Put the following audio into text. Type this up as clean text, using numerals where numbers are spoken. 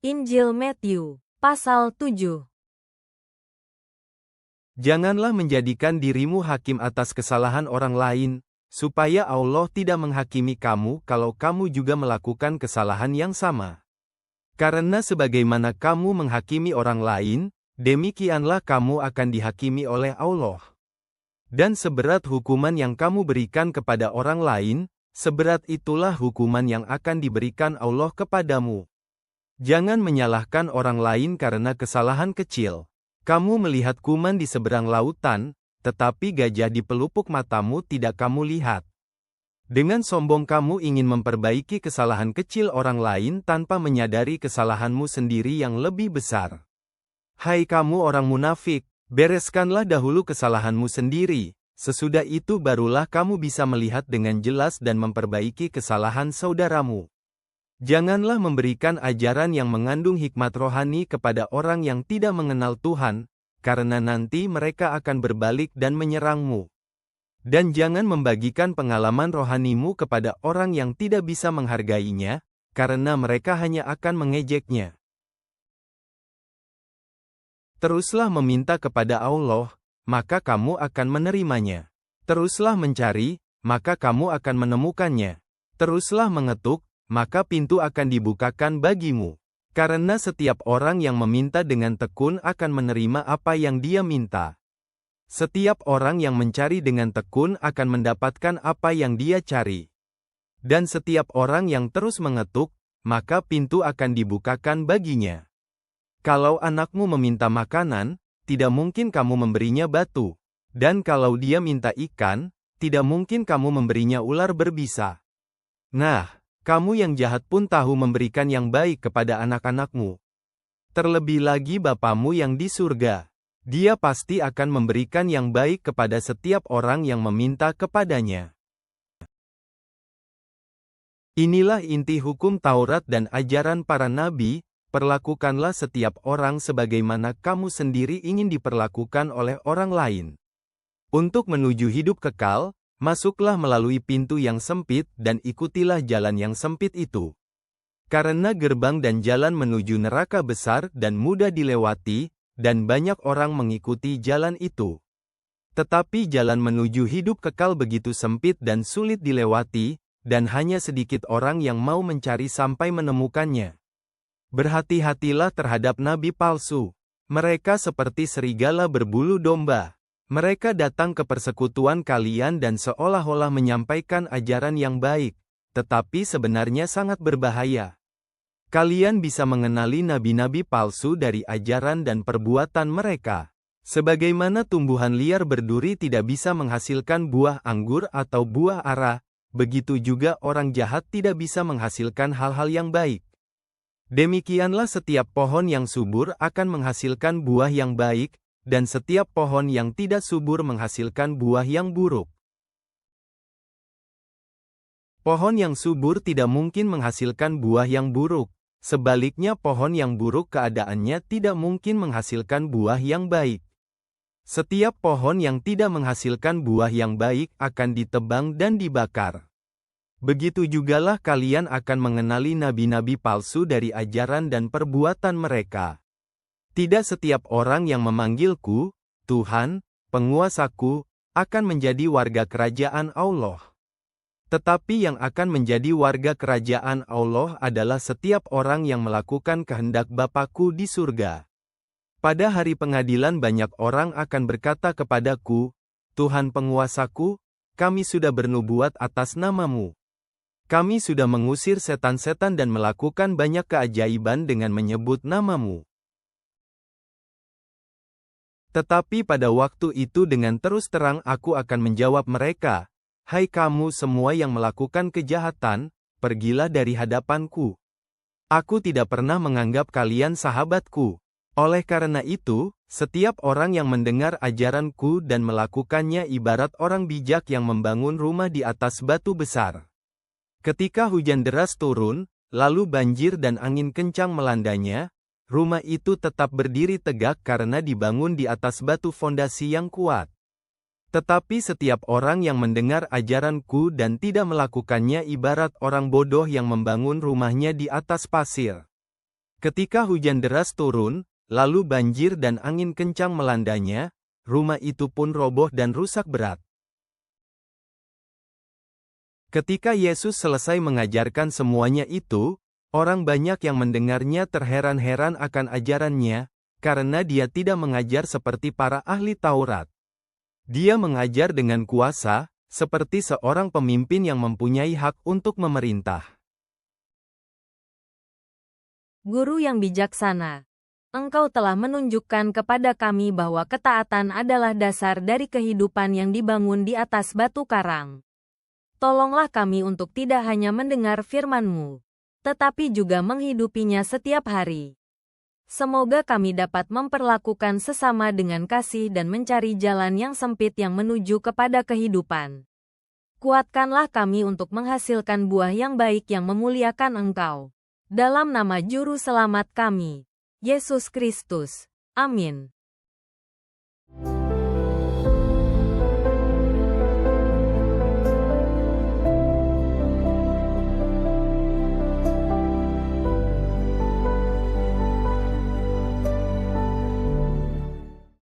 Injil Matthew, pasal 7. Janganlah menjadikan dirimu hakim atas kesalahan orang lain, supaya Allah tidak menghakimi kamu kalau kamu juga melakukan kesalahan yang sama. Karena sebagaimana kamu menghakimi orang lain, demikianlah kamu akan dihakimi oleh Allah. Dan seberat hukuman yang kamu berikan kepada orang lain, seberat itulah hukuman yang akan diberikan Allah kepadamu. Jangan menyalahkan orang lain karena kesalahan kecil. Kamu melihat kuman di seberang lautan, tetapi gajah di pelupuk matamu tidak kamu lihat. Dengan sombong kamu ingin memperbaiki kesalahan kecil orang lain tanpa menyadari kesalahanmu sendiri yang lebih besar. Hai kamu orang munafik, bereskanlah dahulu kesalahanmu sendiri, sesudah itu barulah kamu bisa melihat dengan jelas dan memperbaiki kesalahan saudaramu. Janganlah memberikan ajaran yang mengandung hikmat rohani kepada orang yang tidak mengenal Tuhan, karena nanti mereka akan berbalik dan menyerangmu. Dan jangan membagikan pengalaman rohanimu kepada orang yang tidak bisa menghargainya, karena mereka hanya akan mengejeknya. Teruslah meminta kepada Allah, maka kamu akan menerimanya. Teruslah mencari, maka kamu akan menemukannya. Teruslah mengetuk, maka pintu akan dibukakan bagimu. Karena setiap orang yang meminta dengan tekun akan menerima apa yang dia minta. Setiap orang yang mencari dengan tekun akan mendapatkan apa yang dia cari. Dan setiap orang yang terus mengetuk, maka pintu akan dibukakan baginya. Kalau anakmu meminta makanan, tidak mungkin kamu memberinya batu. Dan kalau dia minta ikan, tidak mungkin kamu memberinya ular berbisa. Nah, kamu yang jahat pun tahu memberikan yang baik kepada anak-anakmu. Terlebih lagi Bapamu yang di surga. Dia pasti akan memberikan yang baik kepada setiap orang yang meminta kepadanya. Inilah inti hukum Taurat dan ajaran para nabi, perlakukanlah setiap orang sebagaimana kamu sendiri ingin diperlakukan oleh orang lain. Untuk menuju hidup kekal, masuklah melalui pintu yang sempit dan ikutilah jalan yang sempit itu. Karena gerbang dan jalan menuju neraka besar dan mudah dilewati, dan banyak orang mengikuti jalan itu. Tetapi jalan menuju hidup kekal begitu sempit dan sulit dilewati, dan hanya sedikit orang yang mau mencari sampai menemukannya. Berhati-hatilah terhadap nabi palsu. Mereka seperti serigala berbulu domba. Mereka datang ke persekutuan kalian dan seolah-olah menyampaikan ajaran yang baik, tetapi sebenarnya sangat berbahaya. Kalian bisa mengenali nabi-nabi palsu dari ajaran dan perbuatan mereka. Sebagaimana tumbuhan liar berduri tidak bisa menghasilkan buah anggur atau buah ara, begitu juga orang jahat tidak bisa menghasilkan hal-hal yang baik. Demikianlah setiap pohon yang subur akan menghasilkan buah yang baik, dan setiap pohon yang tidak subur menghasilkan buah yang buruk. Pohon yang subur tidak mungkin menghasilkan buah yang buruk, sebaliknya pohon yang buruk keadaannya tidak mungkin menghasilkan buah yang baik. Setiap pohon yang tidak menghasilkan buah yang baik akan ditebang dan dibakar. Begitu jugalah kalian akan mengenali nabi-nabi palsu dari ajaran dan perbuatan mereka. Tidak setiap orang yang memanggilku, Tuhan, penguasaku, akan menjadi warga kerajaan Allah. Tetapi yang akan menjadi warga kerajaan Allah adalah setiap orang yang melakukan kehendak Bapa-Ku di surga. Pada hari pengadilan banyak orang akan berkata kepadaku, Tuhan penguasaku, kami sudah bernubuat atas nama-Mu. Kami sudah mengusir setan-setan dan melakukan banyak keajaiban dengan menyebut nama-Mu. Tetapi pada waktu itu dengan terus terang aku akan menjawab mereka, hai kamu semua yang melakukan kejahatan, pergilah dari hadapanku. Aku tidak pernah menganggap kalian sahabatku. Oleh karena itu, setiap orang yang mendengar ajaranku dan melakukannya ibarat orang bijak yang membangun rumah di atas batu besar. Ketika hujan deras turun, lalu banjir dan angin kencang melandanya, rumah itu tetap berdiri tegak karena dibangun di atas batu fondasi yang kuat. Tetapi setiap orang yang mendengar ajaranku dan tidak melakukannya ibarat orang bodoh yang membangun rumahnya di atas pasir. Ketika hujan deras turun, lalu banjir dan angin kencang melandanya, rumah itu pun roboh dan rusak berat. Ketika Yesus selesai mengajarkan semuanya itu, orang banyak yang mendengarnya terheran-heran akan ajarannya, karena dia tidak mengajar seperti para ahli Taurat. Dia mengajar dengan kuasa, seperti seorang pemimpin yang mempunyai hak untuk memerintah. Guru yang bijaksana, Engkau telah menunjukkan kepada kami bahwa ketaatan adalah dasar dari kehidupan yang dibangun di atas batu karang. Tolonglah kami untuk tidak hanya mendengar firman-Mu, tetapi juga menghidupinya setiap hari. Semoga kami dapat memperlakukan sesama dengan kasih dan mencari jalan yang sempit yang menuju kepada kehidupan. Kuatkanlah kami untuk menghasilkan buah yang baik yang memuliakan Engkau. Dalam nama Juru Selamat kami, Yesus Kristus. Amin.